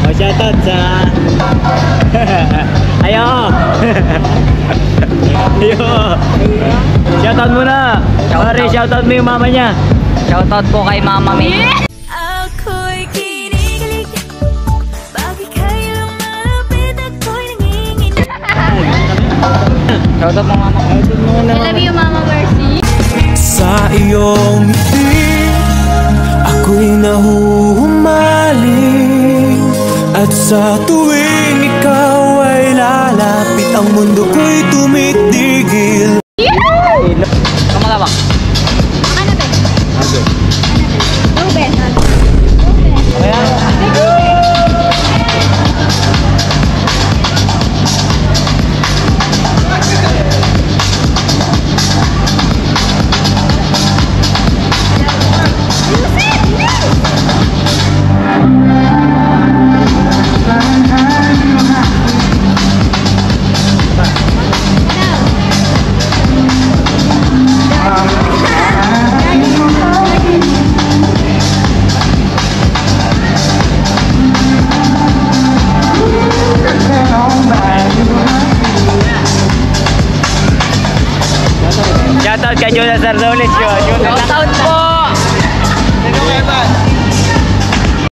O, shoutout sa... Ayo! Ayo! Shoutout muna! Pare, shoutout mo yung mama niya. Shoutout po kay Mama May. Ako'y kinikilig, bakit kayo lumalapit, ako'y nanginginig. Shoutout mo Mama. I love you, Mama Mercy. Sa iyong ngiti, ako'y nahuhumaling. At sa tuwing ikaw ay lalapit, ang mundo ko'y tumitigil. Kamalawak. Ano ba? Ago. Ruben. Shoutout kay Jonas Ardoles yun. Shoutout po! Sino kaya ba?